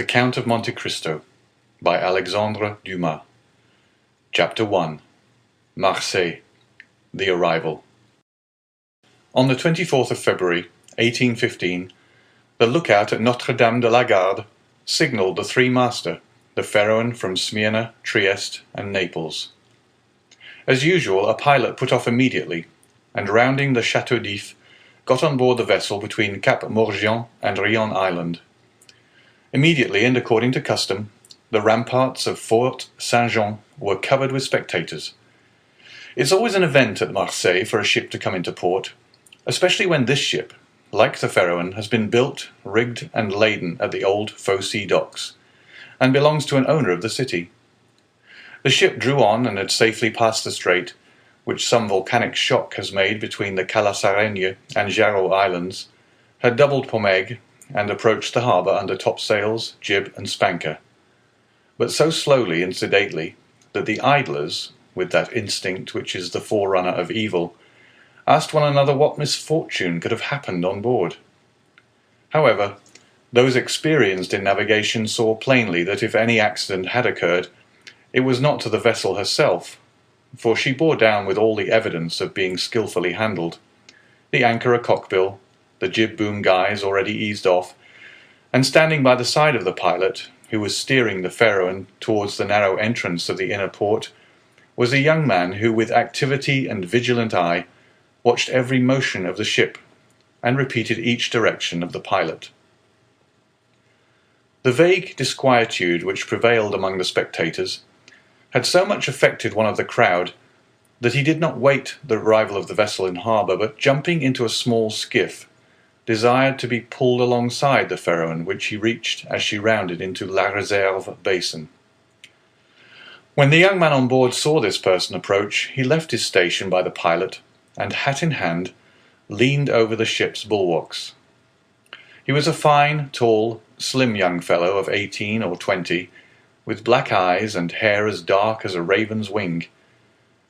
The Count of Monte Cristo by Alexandre Dumas. Chapter 1. Marseille. The Arrival. On the 24th of February, 1815, the lookout at Notre-Dame de la Garde signalled the three-master, the Pharaon from Smyrna, Trieste, and Naples. As usual, a pilot put off immediately, and rounding the Château d'If, got on board the vessel between Cap Morgian and Rion Island. Immediately, and according to custom, the ramparts of Fort Saint-Jean were covered with spectators. It's always an event at Marseille for a ship to come into port, especially when this ship, like the Pharaon, has been built, rigged, and laden at the old Fosse docks, and belongs to an owner of the city. The ship drew on and had safely passed the strait, which some volcanic shock has made between the Calassaregne and Jarreau Islands, had doubled Pomègue, and approached the harbour under topsails, jib, and spanker, but so slowly and sedately that the idlers, with that instinct which is the forerunner of evil, asked one another what misfortune could have happened on board. However, those experienced in navigation saw plainly that if any accident had occurred, it was not to the vessel herself, for she bore down with all the evidence of being skilfully handled, the anchor a cockbill, the jib-boom guys already eased off, and standing by the side of the pilot, who was steering the Pharaon towards the narrow entrance of the inner port, was a young man who, with activity and vigilant eye, watched every motion of the ship, and repeated each direction of the pilot. The vague disquietude which prevailed among the spectators had so much affected one of the crowd that he did not wait the arrival of the vessel in harbour, but jumping into a small skiff, desired to be pulled alongside the Pharaon, which he reached as she rounded into La Réserve basin. When the young man on board saw this person approach, he left his station by the pilot, and, hat in hand, leaned over the ship's bulwarks. He was a fine, tall, slim young fellow of 18 or 20, with black eyes and hair as dark as a raven's wing,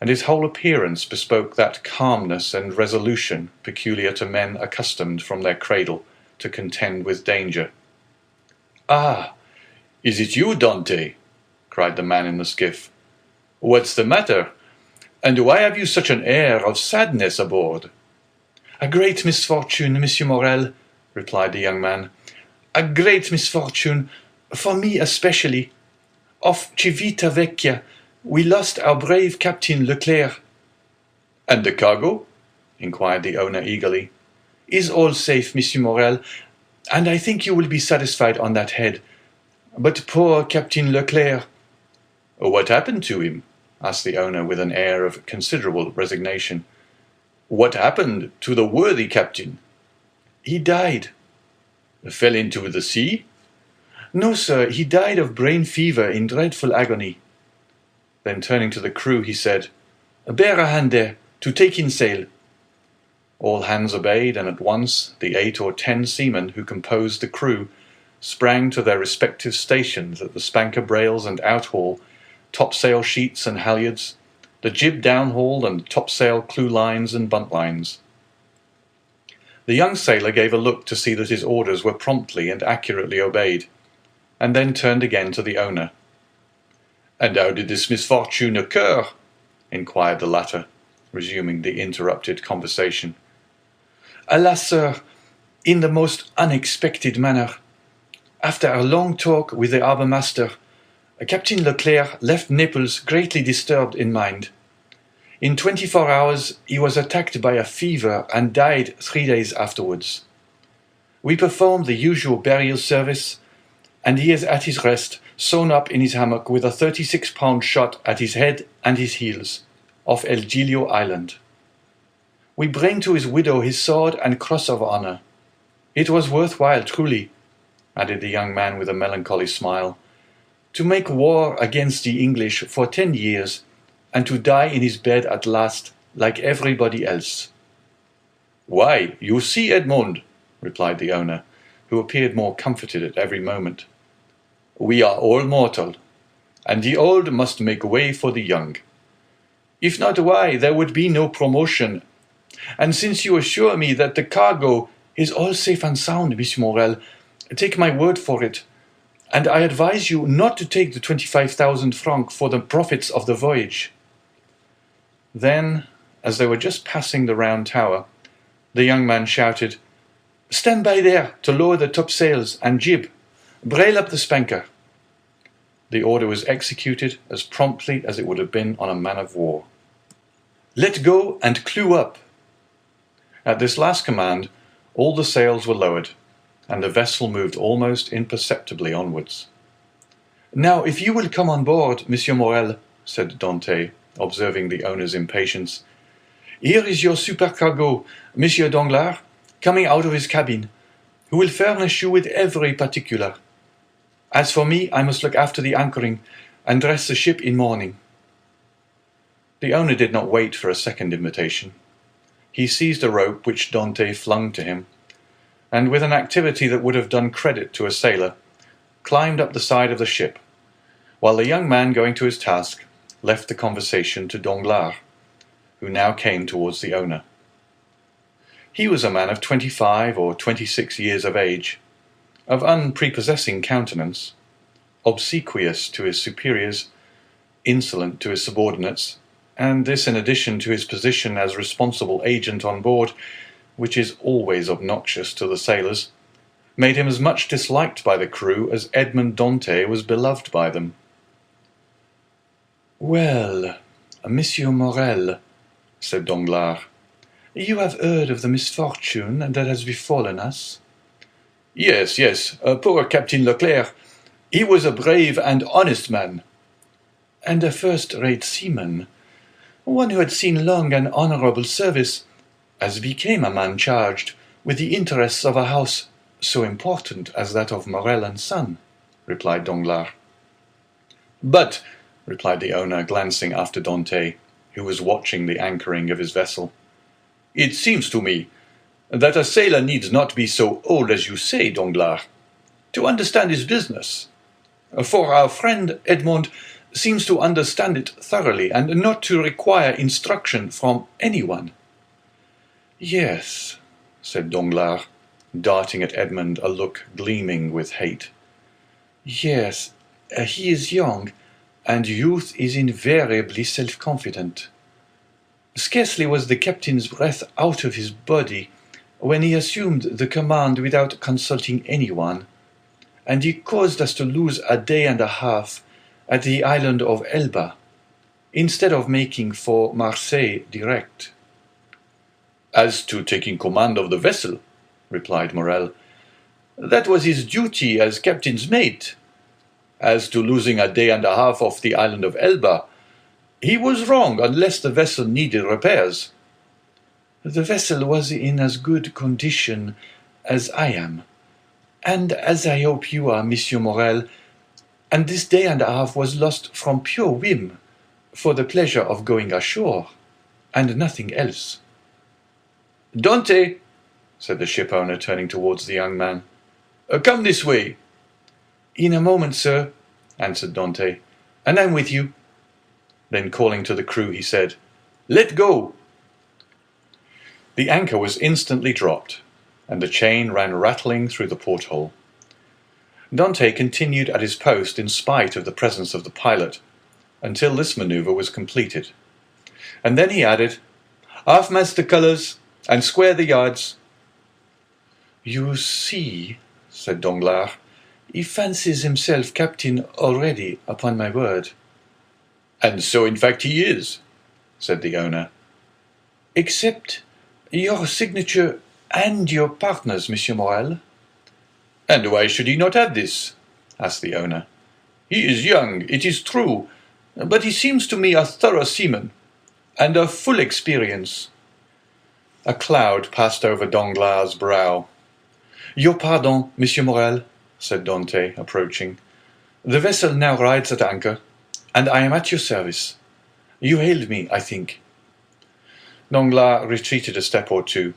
and his whole appearance bespoke that calmness and resolution peculiar to men accustomed from their cradle to contend with danger. "Ah, is it you, Dante?" cried the man in the skiff. "What's the matter? And why have you such an air of sadness aboard?" "A great misfortune, Monsieur Morel," replied the young man. "A great misfortune, for me especially. Off Civita Vecchia, we lost our brave Captain Leclerc." "And the cargo?" inquired the owner eagerly. "Is all safe, Monsieur Morel, and I think you will be satisfied on that head. But poor Captain Leclerc—" "What happened to him?" asked the owner with an air of considerable resignation. "What happened to the worthy captain?" "He died." "Fell into the sea?" "No, sir, he died of brain fever in dreadful agony." Then turning to the crew, he said, "Bear a hand there, to take in sail." All hands obeyed, and at once the 8 or 10 seamen who composed the crew sprang to their respective stations at the spanker brails and outhaul, topsail sheets and halyards, the jib downhaul and topsail clew lines and buntlines. The young sailor gave a look to see that his orders were promptly and accurately obeyed, and then turned again to the owner. "And how did this misfortune occur?" inquired the latter, resuming the interrupted conversation. "Alas, sir, in the most unexpected manner. After a long talk with the harbour master, Captain Leclerc left Naples greatly disturbed in mind. In 24 hours he was attacked by a fever and died 3 days afterwards. We performed the usual burial service, and he is at his rest, sewn up in his hammock with a 36-pound shot at his head and his heels, off El Giglio Island. We bring to his widow his sword and cross of honour. It was worthwhile, truly," added the young man with a melancholy smile, "to make war against the English for 10 years, and to die in his bed at last, like everybody else." "Why, you see, Edmond," replied the owner, who appeared more comforted at every moment, "we are all mortal, and the old must make way for the young. If not, why, there would be no promotion. And since you assure me that the cargo is all safe and sound, Monsieur Morel, take my word for it. and I advise you not to take the 25,000 francs for the profits of the voyage." Then, as they were just passing the round tower, the young man shouted, "Stand by there to lower the topsails and jib. Brail up the spanker." The order was executed as promptly as it would have been on a man of war. "Let go and clew up." At this last command, all the sails were lowered, and the vessel moved almost imperceptibly onwards. "Now, if you will come on board, Monsieur Morel," said Dante, observing the owner's impatience, "here is your supercargo, Monsieur Danglars, coming out of his cabin, who will furnish you with every particular. As for me, I must look after the anchoring and dress the ship in mourning." The owner did not wait for a second invitation. He seized a rope which Dante flung to him, and with an activity that would have done credit to a sailor, climbed up the side of the ship, while the young man, going to his task, left the conversation to Danglars, who now came towards the owner. He was a man of 25 or 26 years of age, of unprepossessing countenance, obsequious to his superiors, insolent to his subordinates, and this in addition to his position as responsible agent on board, which is always obnoxious to the sailors, made him as much disliked by the crew as Edmond Dante was beloved by them. "Well, Monsieur Morel," said Danglars, "you have heard of the misfortune that has befallen us?" "Yes, yes, poor Captain Leclerc. He was a brave and honest man." "And a first-rate seaman, one who had seen long and honourable service, as became a man charged with the interests of a house so important as that of Morel and Son," replied Danglars. "But," replied the owner, glancing after Dante, who was watching the anchoring of his vessel, "it seems to me that a sailor needs not be so old as you say, Danglars, to understand his business. For our friend Edmond seems to understand it thoroughly, and not to require instruction from anyone." "Yes," said Danglars, darting at Edmond a look gleaming with hate. "Yes, he is young, and youth is invariably self-confident. Scarcely was the captain's breath out of his body when he assumed the command without consulting anyone, and he caused us to lose a day and a half at the island of Elba, instead of making for Marseille direct." "As to taking command of the vessel," replied Morel, "that was his duty as captain's mate. As to losing a day and a half off the island of Elba, he was wrong unless the vessel needed repairs." "The vessel was in as good condition as I am, and as I hope you are, Monsieur Morel, and this day and a half was lost from pure whim, for the pleasure of going ashore, and nothing else." "Dante," said the ship-owner, turning towards the young man, "come this way." "In a moment, sir," answered Dante, "and I'm with you." Then calling to the crew, he said, "Let go." The anchor was instantly dropped, and the chain ran rattling through the porthole. Dante continued at his post in spite of the presence of the pilot, until this manoeuvre was completed, and then he added, "Half-mast the colours, and square the yards." "You see," said Danglars, "he fancies himself captain already, upon my word." "And so in fact he is," said the owner. "Except your signature and your partner's, Monsieur Morel." "And why should he not have this?" asked the owner. "He is young, it is true, but he seems to me a thorough seaman, and of full experience." A cloud passed over Danglars' brow. "Your pardon, Monsieur Morel," said Dante, approaching. "The vessel now rides at anchor, and I am at your service. You hailed me, I think." Danglars retreated a step or two.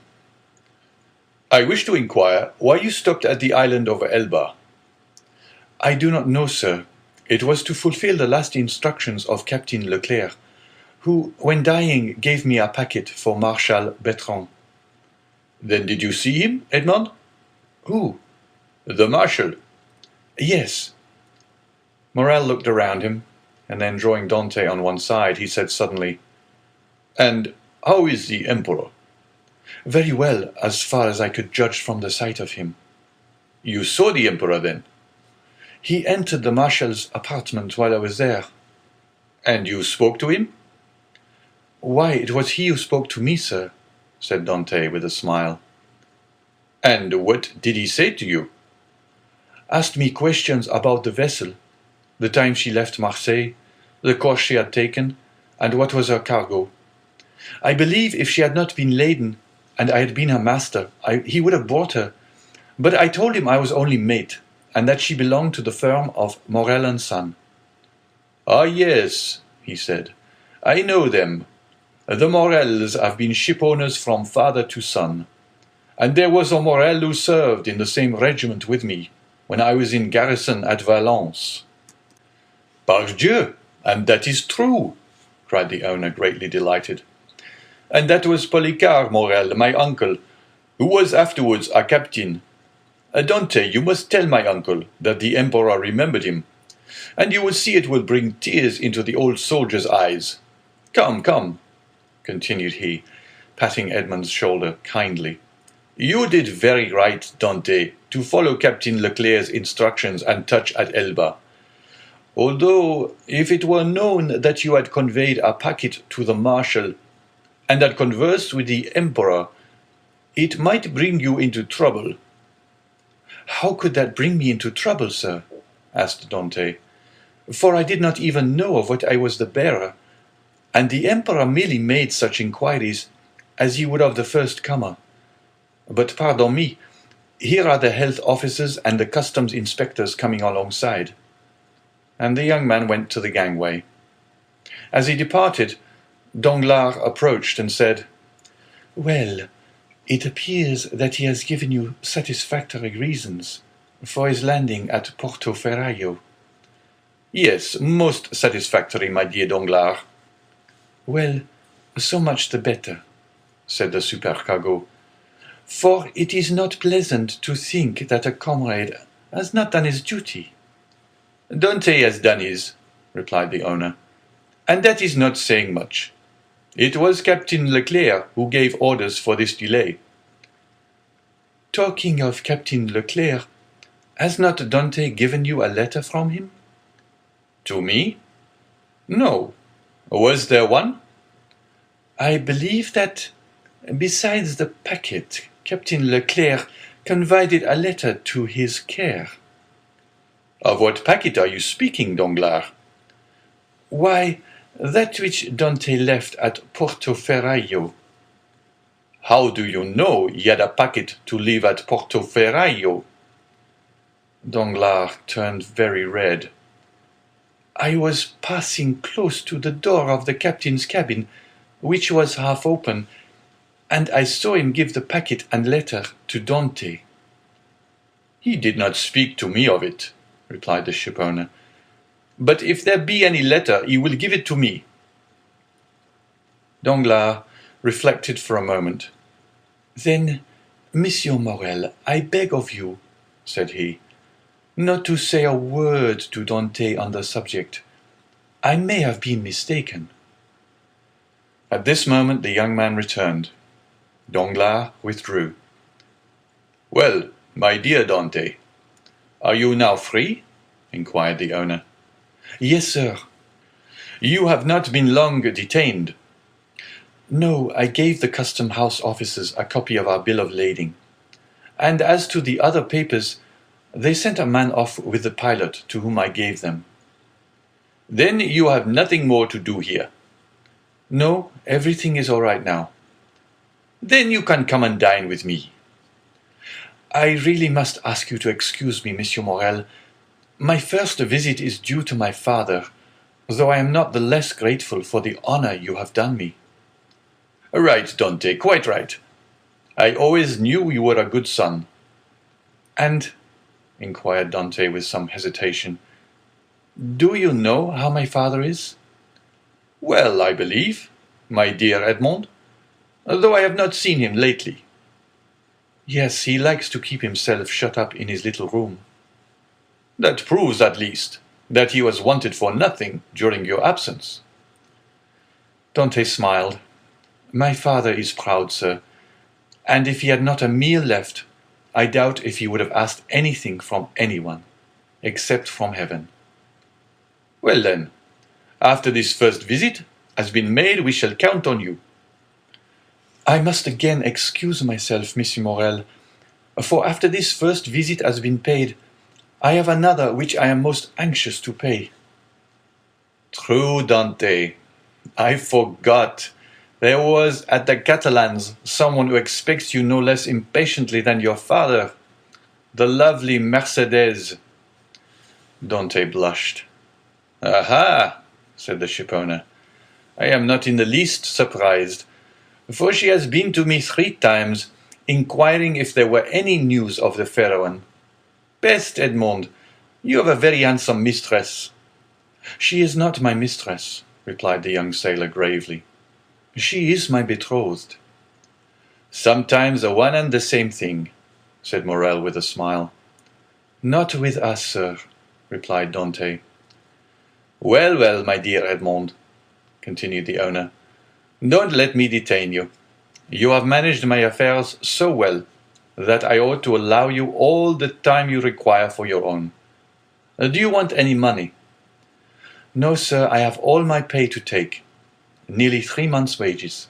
"I wish to inquire why you stopped at the island of Elba." "I do not know, sir. It was to fulfill the last instructions of Captain Leclerc, who, when dying, gave me a packet for Marshal Bertrand." "Then did you see him, Edmond?" "Who?" "The Marshal." "Yes, Morel looked around him, and then drawing Dante on one side, he said suddenly, "And how is the Emperor?" "Very well, as far as I could judge from the sight of him." "You saw the Emperor, then?" "He entered the Marshal's apartment while I was there." "And you spoke to him?" "Why, it was he who spoke to me, sir," said Dante with a smile. "And what did he say to you?" "Asked me questions about the vessel, the time she left Marseille, the course she had taken, and what was her cargo. I believe if she had not been laden, and I had been her master, he would have brought her. But I told him I was only mate, and that she belonged to the firm of Morel and Son." "Ah, yes," he said, "I know them. The Morels have been shipowners from father to son. And there was a Morel who served in the same regiment with me, when I was in garrison at Valence." "Pardieu! And that is true!" cried the owner, greatly delighted. "And that was Polycar Morel, my uncle, who was afterwards a captain. Dante, you must tell my uncle that the Emperor remembered him, and you will see it will bring tears into the old soldier's eyes. Come, come," continued he, patting Edmond's shoulder kindly. "You did very right, Dante, to follow Captain Leclerc's instructions and touch at Elba. Although, if it were known that you had conveyed a packet to the Marshal, and had conversed with the Emperor, it might bring you into trouble." "How could that bring me into trouble, sir?" asked Dante. "For I did not even know of what I was the bearer, and the Emperor merely made such inquiries as he would of the first comer. But pardon me, here are the health officers and the customs inspectors coming alongside." And the young man went to the gangway. As he departed, Danglars approached and said, "Well, it appears that he has given you satisfactory reasons for his landing at Porto Ferraio." "Yes, most satisfactory, my dear Danglars." "Well, so much the better," said the supercargo, "for it is not pleasant to think that a comrade has not done his duty." "Dante has done his," replied the owner, "and that is not saying much. It was Captain Leclerc who gave orders for this delay." "Talking of Captain Leclerc, has not Dante given you a letter from him?" "To me? No. Was there one?" "I believe that, besides the packet, Captain Leclerc confided a letter to his care." "Of what packet are you speaking, Danglars?" "Why, that which Dante left at Porto Ferraio." "How do you know he had a packet to leave at Porto Ferraio?" Danglars turned very red. "I was passing close to the door of the captain's cabin, which was half open, and I saw him give the packet and letter to Dante." "He did not speak to me of it," replied the shipowner. "But if there be any letter, he will give it to me." Danglars reflected for a moment. "Then, Monsieur Morel, I beg of you," said he, "not to say a word to Dante on the subject. I may have been mistaken." At this moment the young man returned. Danglars withdrew. "Well, my dear Dante, are you now free?" inquired the owner. "Yes, sir." "You have not been long detained." "No, I gave the custom house officers a copy of our bill of lading. And as to the other papers, they sent a man off with the pilot, to whom I gave them." "Then you have nothing more to do here?" "No, everything is all right now." "Then you can come and dine with me." "I really must ask you to excuse me, Monsieur Morel. My first visit is due to my father, though I am not the less grateful for the honor you have done me." "Right, Dante, quite right. I always knew you were a good son." "And," inquired Dante with some hesitation, "do you know how my father is?" "Well, I believe, my dear Edmond, though I have not seen him lately." "Yes, he likes to keep himself shut up in his little room." "That proves, at least, that he was wanted for nothing during your absence." Dante smiled. "My father is proud, sir, and if he had not a meal left, I doubt if he would have asked anything from anyone, except from heaven." "Well then, after this first visit has been made, we shall count on you." "I must again excuse myself, Monsieur Morel, for after this first visit has been paid, I have another which I am most anxious to pay." "True, Dante. I forgot. There was at the Catalans someone who expects you no less impatiently than your father, the lovely Mercedes." Dante blushed. "Aha!" said the shipowner. "I am not in the least surprised, for she has been to me 3 times, inquiring if there were any news of the Pharaon. Peste, Edmond, you have a very handsome mistress." "She is not my mistress," replied the young sailor gravely. "She is my betrothed." "Sometimes the one and the same thing," said Morel with a smile. "Not with us, sir," replied Dante. "Well, well, my dear Edmond," continued the owner, "don't let me detain you. You have managed my affairs so well that I ought to allow you all the time you require for your own. Do you want any money?" "No, sir, I have all my pay to take. Nearly 3 months' wages."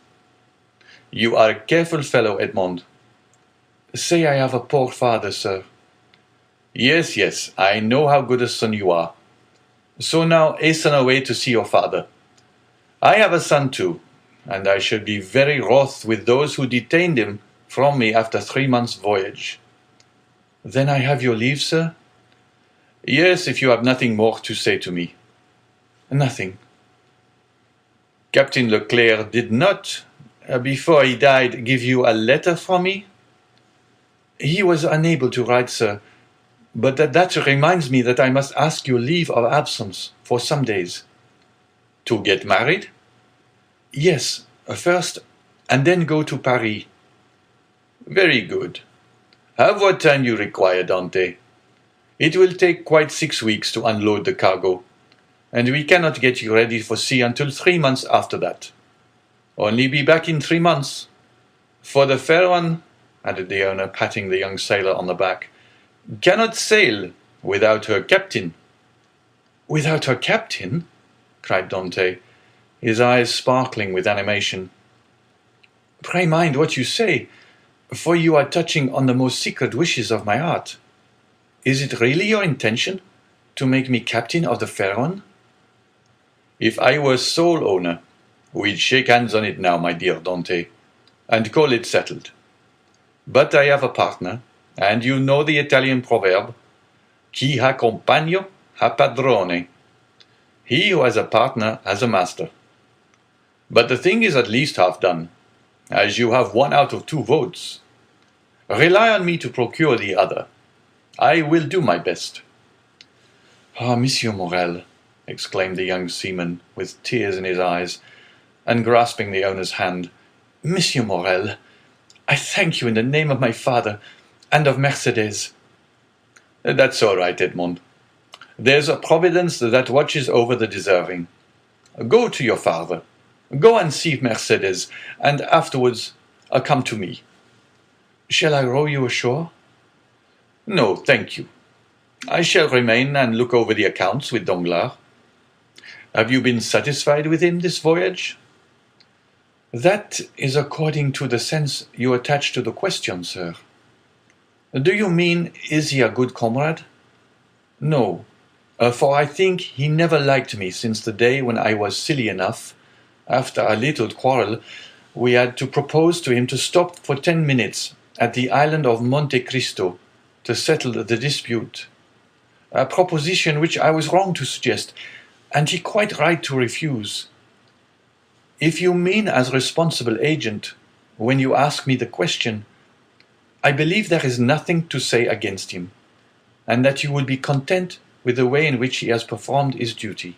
"You are a careful fellow, Edmond." "Say I have a poor father, sir." "Yes, yes, I know how good a son you are. So now hasten away to see your father. I have a son too, and I shall be very wroth with those who detained him from me after 3 months' voyage." "Then I have your leave, sir?" "Yes, if you have nothing more to say to me." "Nothing." "Captain Leclerc did not, before he died, give you a letter from me?" "He was unable to write, sir, but that reminds me that I must ask your leave of absence for some days." "To get married?" "Yes, first, and then go to Paris." "Very good. Have what time you require, Dante. It will take quite 6 weeks to unload the cargo, and we cannot get you ready for sea until 3 months after that. Only be back in 3 months. For the Pharaon," added the owner, patting the young sailor on the back, "cannot sail without her captain." "Without her captain?" cried Dante, his eyes sparkling with animation. "Pray mind what you say, for you are touching on the most secret wishes of my heart. Is it really your intention to make me captain of the Pharaon?" "If I were sole owner, we'd shake hands on it now, my dear Dante, and call it settled. But I have a partner, and you know the Italian proverb, chi ha compagno ha padrone. He who has a partner has a master. But the thing is at least half done, as you have 1 out of 2 votes. Rely on me to procure the other. I will do my best." "Ah, Monsieur Morel," exclaimed the young seaman, with tears in his eyes, and grasping the owner's hand, "Monsieur Morel, I thank you in the name of my father and of Mercedes." "That's all right, Edmond. There's a providence that watches over the deserving. Go to your father. Go and see Mercedes, and afterwards come to me." "Shall I row you ashore?" "No, thank you. I shall remain and look over the accounts with Danglars. Have you been satisfied with him this voyage?" "That is according to the sense you attach to the question, sir. Do you mean, is he a good comrade? No, for I think he never liked me since the day when I was silly enough, after a little quarrel, we had to propose to him to stop for 10 minutes at the island of Monte Cristo to settle the dispute. A proposition which I was wrong to suggest, and he quite right to refuse. If you mean as responsible agent, when you ask me the question, I believe there is nothing to say against him, and that you will be content with the way in which he has performed his duty."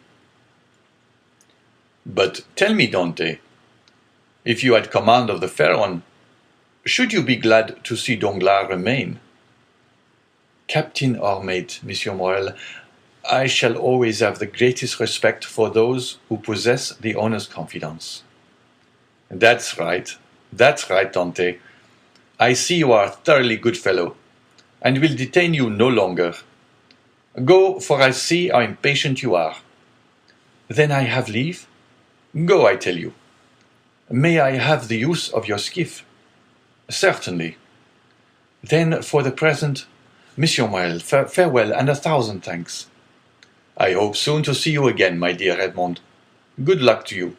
"But tell me, Dante, if you had command of the Pharaon, should you be glad to see Danglars remain?" "Captain or mate, Monsieur Morel, I shall always have the greatest respect for those who possess the owner's confidence." That's right, Dante. I see you are a thoroughly good fellow, and will detain you no longer. Go, for I see how impatient you are." "Then I have leave?" "Go, I tell you." "May I have the use of your skiff?" "Certainly." "Then, for the present, Monsieur Morel, farewell, and 1,000 thanks." "I hope soon to see you again, my dear Edmond. Good luck to you."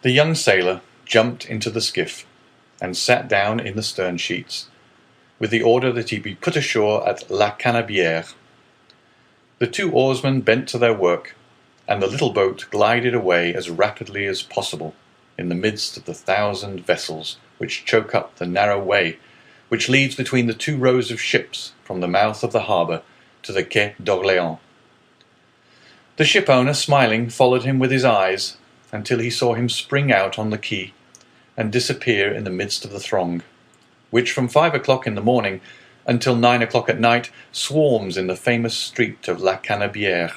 The young sailor jumped into the skiff, and sat down in the stern sheets, with the order that he be put ashore at La Canebière. The two oarsmen bent to their work, and the little boat glided away as rapidly as possible in the midst of the 1,000 vessels which choke up the narrow way which leads between the two rows of ships from the mouth of the harbour to the Quai d'Orléans. The ship-owner, smiling, followed him with his eyes until he saw him spring out on the quay and disappear in the midst of the throng, which from 5 o'clock in the morning until 9 o'clock at night swarms in the famous street of La Canebière,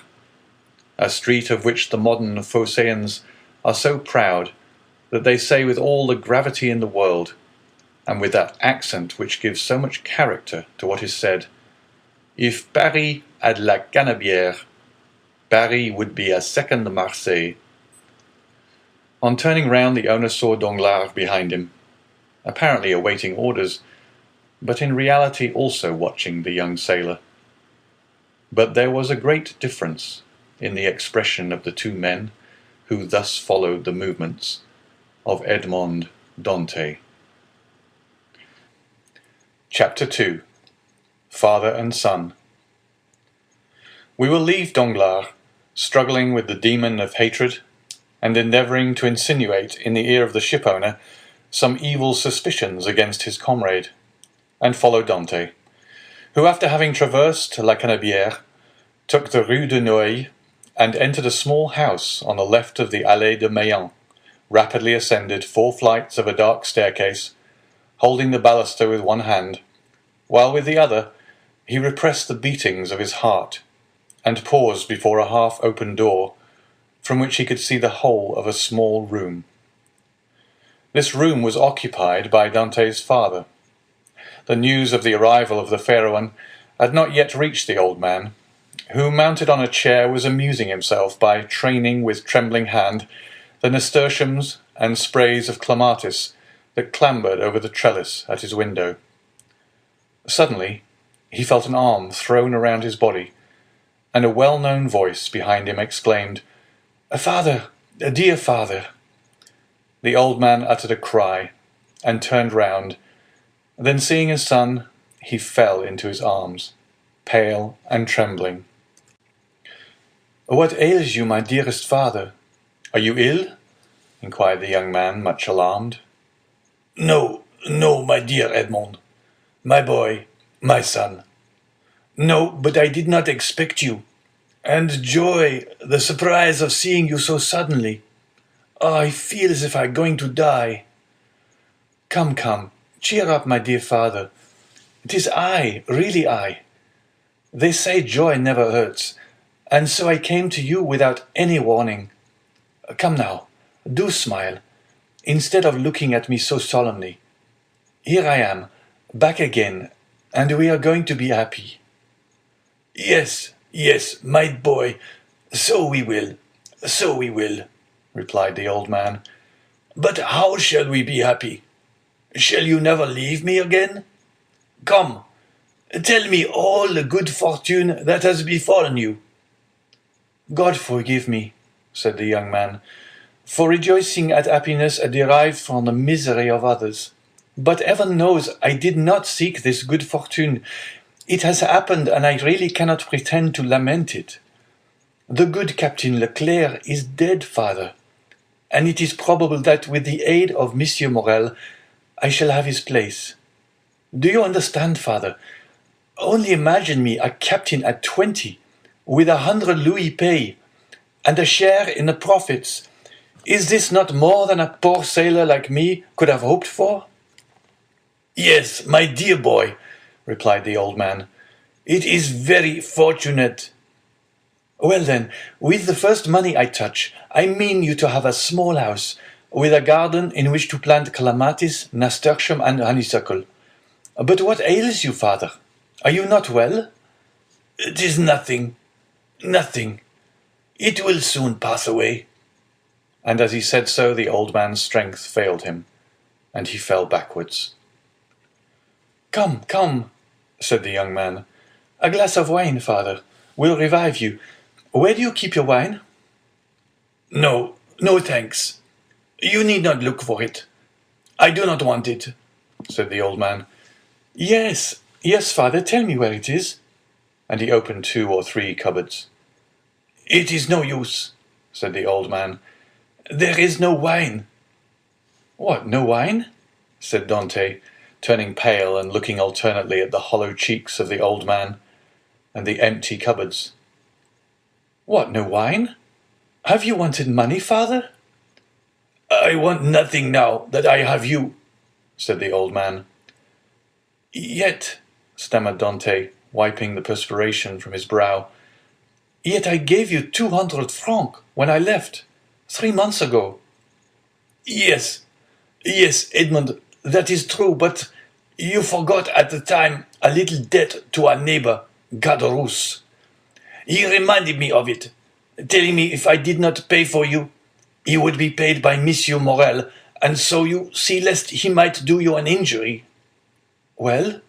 a street of which the modern Phocéens are so proud that they say with all the gravity in the world, and with that accent which gives so much character to what is said, "If Paris had La Canebière, Paris would be a second Marseille." On turning round, the owner saw Danglars behind him, apparently awaiting orders, but in reality also watching the young sailor. But there was a great difference in the expression of the two men who thus followed the movements of Edmond Dante. Chapter 2. Father and Son. We will leave Danglars struggling with the demon of hatred and endeavouring to insinuate in the ear of the ship-owner some evil suspicions against his comrade, and follow Dante, who, after having traversed La Canebière, took the Rue de Noailles and entered a small house on the left of the Allée de Meilhan, rapidly ascended 4 flights of a dark staircase, holding the baluster with one hand, while with the other he repressed the beatings of his heart, and paused before a half-open door, from which he could see the whole of a small room. This room was occupied by Dante's father. The news of the arrival of the Pharaon had not yet reached the old man, who, mounted on a chair, was amusing himself by training with trembling hand the nasturtiums and sprays of clematis that clambered over the trellis at his window. Suddenly he felt an arm thrown around his body, and a well-known voice behind him exclaimed, "Father, dear father!" The old man uttered a cry, and turned round. Then, seeing his son, he fell into his arms, pale and trembling. "What ails you, my dearest father? Are you ill?" inquired the young man, much alarmed. No, my dear Edmond. My boy, my son. No, but I did not expect you. And joy, the surprise of seeing you so suddenly. Oh, I feel as if I were going to die. Come, cheer up, my dear father. It is I, really I. They say joy never hurts, and so I came to you without any warning. Come now, do smile, instead of looking at me so solemnly. Here I am, back again, and we are going to be happy." Yes, my boy, so we will, replied the old man. "But how shall we be happy? Shall you never leave me again? Come, tell me all the good fortune that has befallen you." "God forgive me," said the young man, "for rejoicing at happiness derived from the misery of others. But heaven knows I did not seek this good fortune. It has happened, and I really cannot pretend to lament it. The good Captain Leclerc is dead, father, and it is probable that with the aid of Monsieur Morel I shall have his place. Do you understand, father? Only imagine me a captain at 20, with 100 louis pay, and a share in the profits. Is this not more than a poor sailor like me could have hoped for?" "Yes, my dear boy," replied the old man, "it is very fortunate. Well then, with the first money I touch, I mean you to have a small house, with a garden in which to plant clematis, nasturtium, and honeysuckle. But what ails you, father? Are you not well? It is nothing, nothing. It will soon pass away. And as he said so, the old man's strength failed him, and he fell backwards. Come, come, said the young man. A glass of wine, father, will revive you. Where do you keep your wine? No, no thanks. You need not look for it. I do not want it, said the old man. Yes, yes, father, tell me where it is. And he opened 2 or 3 cupboards. It is no use, said the old man. There is no wine. What, no wine? said Dante, turning pale and looking alternately at the hollow cheeks of the old man and the empty cupboards. What, no wine? Have you wanted money, father? I want nothing now that I have you, said the old man. Yet, stammered Dante, wiping the perspiration from his brow, yet I gave you 200 francs when I left, 3 months ago. Yes, yes, Edmond, that is true, but you forgot at the time a little debt to our neighbor, Caderousse. He reminded me of it, telling me if I did not pay for you, he would be paid by Monsieur Morel, and so you see lest he might do you an injury. Well?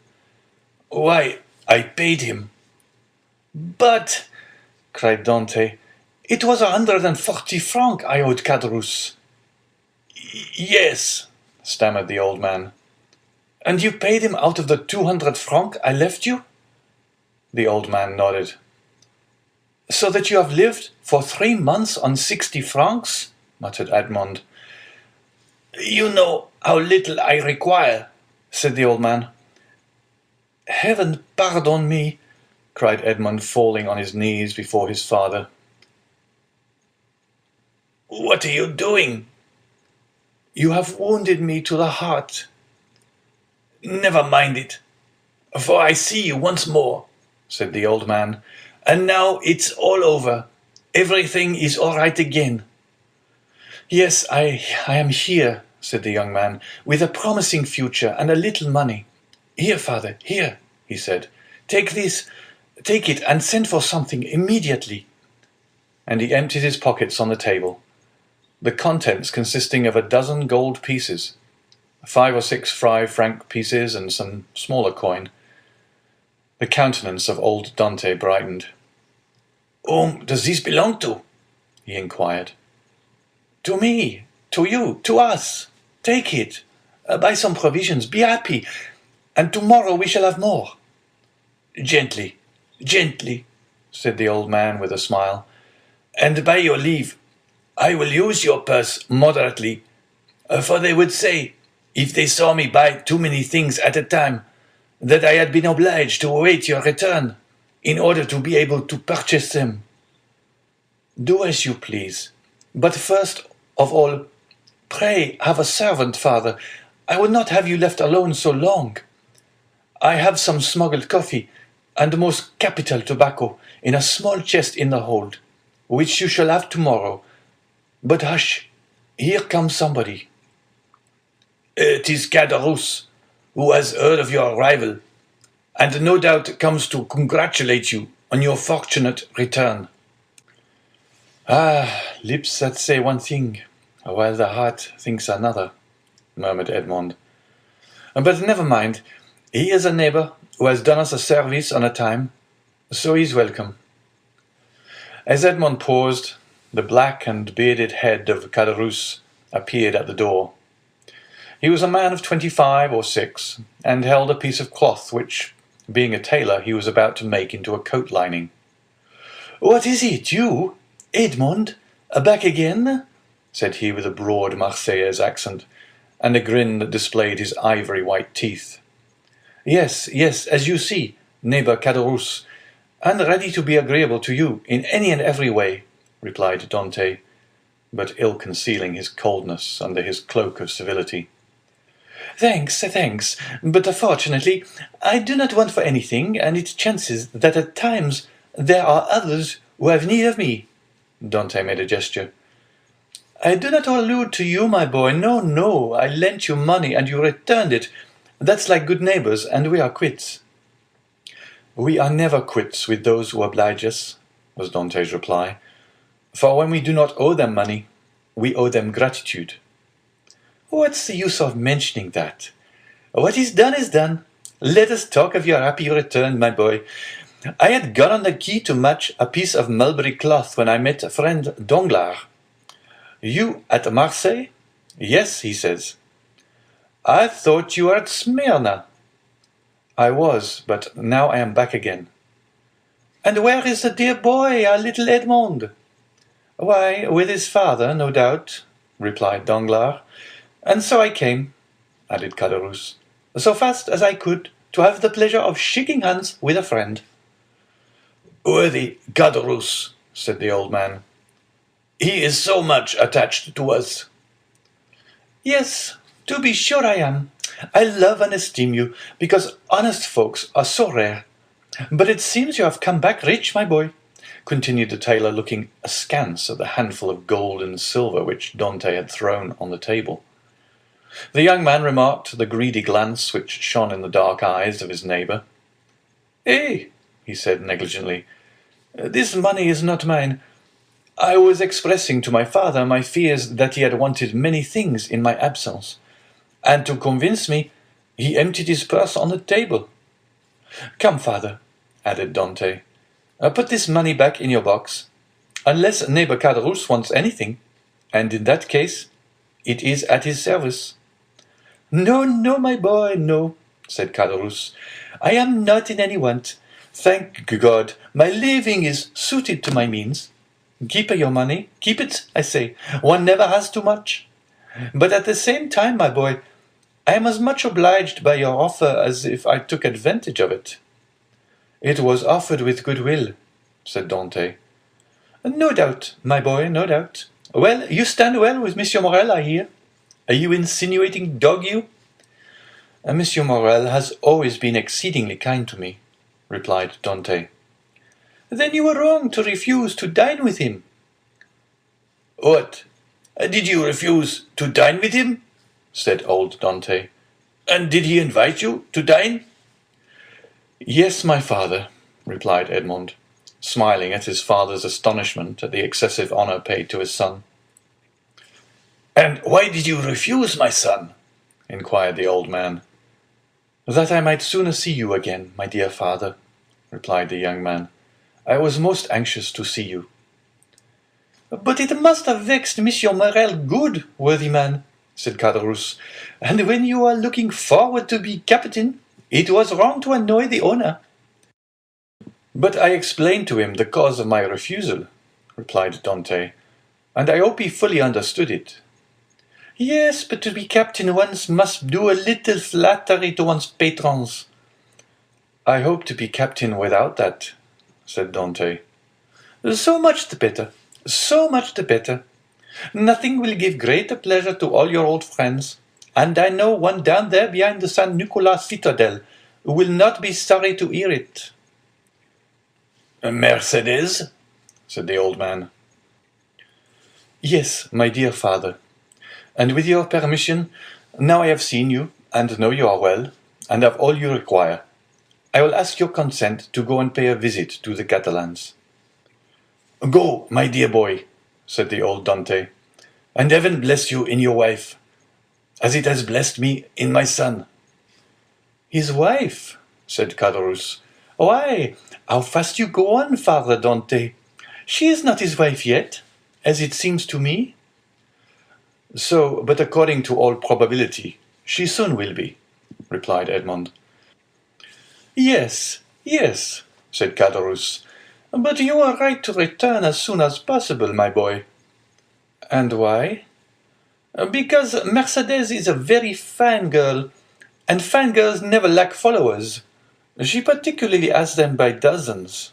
Why, I paid him. But, cried Dante, it was 140 francs I owed Caderousse. Yes, stammered the old man. And you paid him out of the 200 francs I left you? The old man nodded. So that you have lived for 3 months on 60 francs? Muttered Edmond. You know how little I require, said the old man. Heaven pardon me, cried Edmond, falling on his knees before his father. What are you doing? You have wounded me to the heart. Never mind it, for I see you once more, said the old man. And now it's all over. Everything is all right again. Yes, I am here, said the young man, with a promising future and a little money. Here, father, here, he said. Take this, take it, and send for something immediately. And he emptied his pockets on the table, the contents consisting of 12 gold pieces, 5 or 6 5-franc pieces, and some smaller coin. The countenance of old Dante brightened. Whom does this belong to? He inquired. To me, to you, to us. Take it. Buy some provisions. Be happy. And tomorrow we shall have more. Gently, gently, said the old man with a smile. And by your leave, I will use your purse moderately, for they would say, if they saw me buy too many things at a time, that I had been obliged to await your return in order to be able to purchase them. Do as you please. But first of all, pray have a servant, father. I would not have you left alone so long. I have some smuggled coffee and most capital tobacco in a small chest in the hold, which you shall have tomorrow. But hush, here comes somebody. It is Caderousse, who has heard of your arrival, and no doubt comes to congratulate you on your fortunate return. Ah, lips that say one thing, while the heart thinks another, murmured Edmond. But never mind, he is a neighbor who has done us a service on a time, so he is welcome. As Edmond paused, the black and bearded head of Caderousse appeared at the door. He was a man of 25 or 6, and held a piece of cloth which, being a tailor, he was about to make into a coat lining. "What is it, you? Edmond? Back again?" said he with a broad Marseillaise accent, and a grin that displayed his ivory white teeth. "Yes, yes, as you see, neighbor Caderousse, and ready to be agreeable to you in any and every way," replied Dante, but ill concealing his coldness under his cloak of civility. "Thanks, but fortunately I do not want for anything, and it chances that at times there are others who have need of me." Dante made a gesture. "I do not allude to you, my boy. No, no. I lent you money, and you returned it. That's like good neighbors, and we are quits." "We are never quits with those who oblige us," was Dante's reply. "For when we do not owe them money, we owe them gratitude." "What's the use of mentioning that? What is done is done. Let us talk of your happy return, my boy. I had gone on the quay to match a piece of mulberry cloth when I met friend Danglars. 'You at Marseille?' 'Yes,' he says. 'I thought you were at Smyrna.' 'I was, but now I am back again.' 'And where is the dear boy, our little Edmond?' 'Why, with his father, no doubt,' replied Danglars. 'And so I came,' added Caderousse, 'so fast as I could, to have the pleasure of shaking hands with a friend.' 'Worthy Caderousse,' said the old man, 'he is so much attached to us.' 'Yes, to be sure I am. I love and esteem you, because honest folks are so rare. But it seems you have come back rich, my boy,' continued the tailor, looking askance at the handful of gold and silver which Dante had thrown on the table. The young man remarked the greedy glance which shone in the dark eyes of his neighbour. 'Eh,' he said negligently, 'this money is not mine. I was expressing to my father my fears that he had wanted many things in my absence, and to convince me, he emptied his purse on the table. Come, father,' added Dante, 'put this money back in your box, unless neighbour Caderousse wants anything, and in that case it is at his service.' 'No, no, my boy, no,' said Caderousse. 'I am not in any want. Thank God, my living is suited to my means. Keep your money. Keep it, I say. One never has too much. But at the same time, my boy, I am as much obliged by your offer as if I took advantage of it.' 'It was offered with good will,' said Dante. 'No doubt, my boy, no doubt. Well, you stand well with Monsieur Morel, I hear. Are you insinuating dog you?' 'Monsieur Morel has always been exceedingly kind to me,' replied Dante. 'Then you were wrong to refuse to dine with him.' 'What? Did you refuse to dine with him?' said old Dante. 'And did he invite you to dine?' 'Yes, my father,' replied Edmond, smiling at his father's astonishment at the excessive honour paid to his son. 'And why did you refuse, my son?' inquired the old man. 'That I might sooner see you again, my dear father,' replied the young man. 'I was most anxious to see you.' 'But it must have vexed Monsieur Morel good, worthy man,' said Caderousse. 'And when you are looking forward to be captain, it was wrong to annoy the owner.' 'But I explained to him the cause of my refusal,' replied Dante, 'and I hope he fully understood it.' 'Yes, but to be captain one must do a little flattery to one's patrons.' 'I hope to be captain without that,' said Dante. 'So much the better, so much the better. Nothing will give greater pleasure to all your old friends, and I know one down there behind the San Nicolas citadel who will not be sorry to hear it.' 'Mercedes?' said the old man. 'Yes, my dear father. And with your permission, now I have seen you, and know you are well, and have all you require, I will ask your consent to go and pay a visit to the Catalans.' 'Go, my dear boy,' said the old Dante, 'and heaven bless you in your wife, as it has blessed me in my son.' 'His wife?' said Caderousse. 'Why, how fast you go on, Father Dante! She is not his wife yet, as it seems to me.' 'So, but according to all probability, she soon will be,' replied Edmond. 'Yes, yes,' said Caderousse, 'but you are right to return as soon as possible, my boy.' 'And why?' 'Because Mercedes is a very fine girl, and fine girls never lack followers. She particularly has them by dozens.'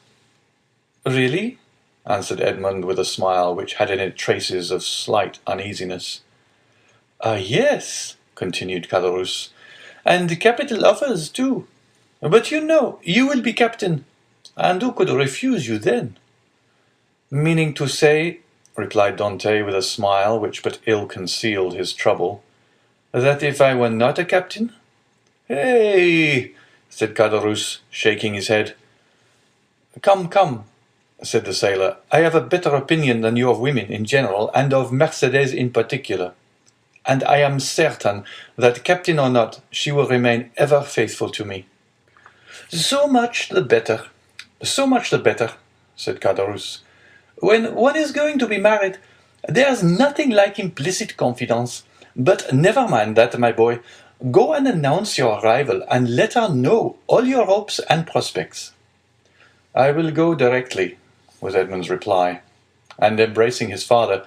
'Really?' answered Edmond with a smile which had in it traces of slight uneasiness. 'Ah, yes,' continued Caderousse, 'and capital offers too. But you know, you will be captain, and who could refuse you then?' "Meaning to say," replied Dante with a smile which but ill concealed his trouble, "that if I were not a captain?" "Hey!" said Caderousse, shaking his head. "Come, come," said the sailor, "I have a better opinion than you of women in general, and of Mercedes in particular. And I am certain that, captain or not, she will remain ever faithful to me." "So much the better, so much the better," said Caderousse. "When one is going to be married, there's nothing like implicit confidence. But never mind that, my boy. Go and announce your arrival, and let her know all your hopes and prospects." "I will go directly," was Edmund's reply, and embracing his father,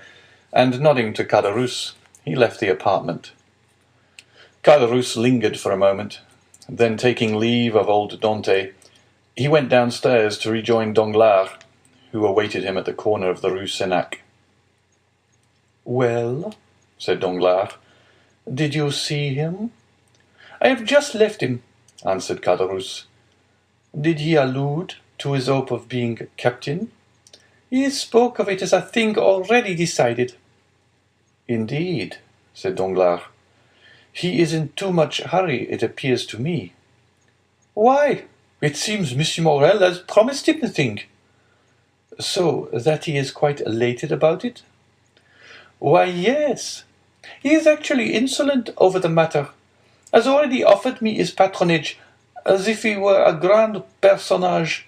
and nodding to Caderousse, he left the apartment. Caderousse lingered for a moment, then taking leave of old Dante, he went downstairs to rejoin Danglars, who awaited him at the corner of the Rue Senac. "Well," said Danglars, "did you see him?" "I have just left him," answered Caderousse. "Did he allude to his hope of being captain?" "He spoke of it as a thing already decided." "Indeed," said Danglars. "He is in too much hurry, it appears to me." "Why? It seems M. Morrel has promised him the thing." "So that he is quite elated about it?" "Why, yes. He is actually insolent over the matter. Has already offered me his patronage, as if he were a grand personage,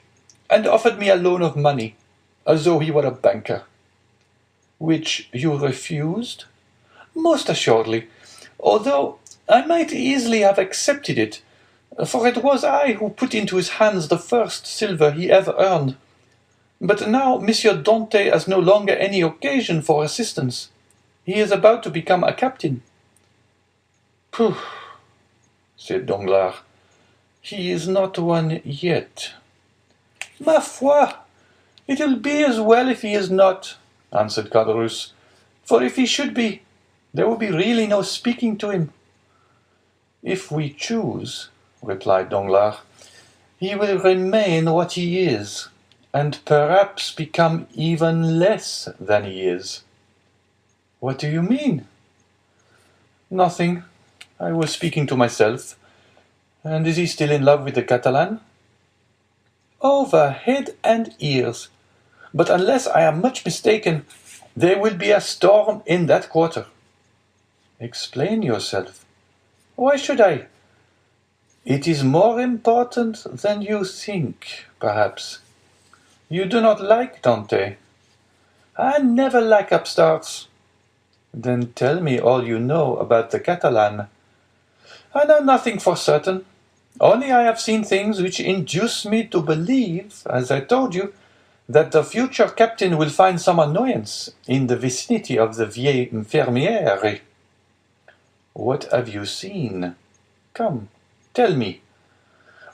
and offered me a loan of money, as though he were a banker." "Which you refused?" "Most assuredly, although I might easily have accepted it, for it was I who put into his hands the first silver he ever earned. But now Monsieur Dante has no longer any occasion for assistance. He is about to become a captain." "Pooh!" said Danglars. "He is not one yet." "Ma foi! It will be as well if he is not," answered Caderousse, "for if he should be, there will be really no speaking to him." "If we choose," replied Danglars, "he will remain what he is, and perhaps become even less than he is." "What do you mean?" "Nothing. I was speaking to myself. And is he still in love with the Catalan?" "Over head and ears. But unless I am much mistaken, there will be a storm in that quarter." "Explain yourself." "Why should I?" "It is more important than you think, perhaps. You do not like Dante." "I never like upstarts." "Then tell me all you know about the Catalan." "I know nothing for certain. Only I have seen things which induce me to believe, as I told you, that the future captain will find some annoyance in the vicinity of the vieille infirmiere." "What have you seen? Come, tell me."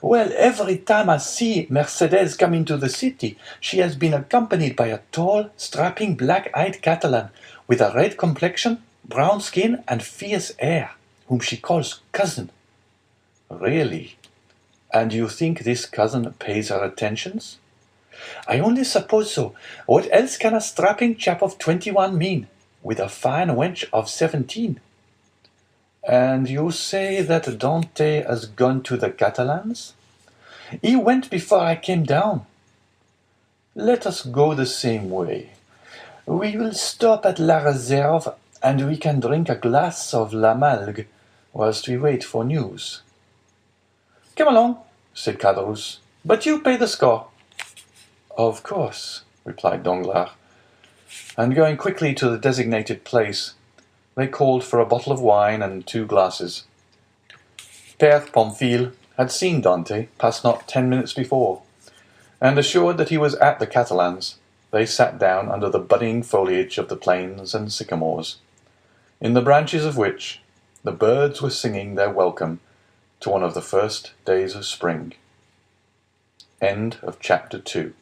"Well, every time I see Mercedes come into the city, she has been accompanied by a tall, strapping, black-eyed Catalan, with a red complexion, brown skin, and fierce air, whom she calls cousin." "Really? And you think this cousin pays her attentions?" "I only suppose so. What else can a strapping chap of 21 mean, with a fine wench of 17? "And you say that Dante has gone to the Catalans?" "He went before I came down." "Let us go the same way. We will stop at La Réserve, and we can drink a glass of La Malgue, whilst we wait for news." "Come along," said Caderousse, "but you pay the score." "Of course," replied Danglars, and going quickly to the designated place, they called for a bottle of wine and 2 glasses. Père Pamphile had seen Dante pass not 10 minutes before, and assured that he was at the Catalans, they sat down under the budding foliage of the planes and sycamores, in the branches of which the birds were singing their welcome to one of the first days of spring. End of chapter 2.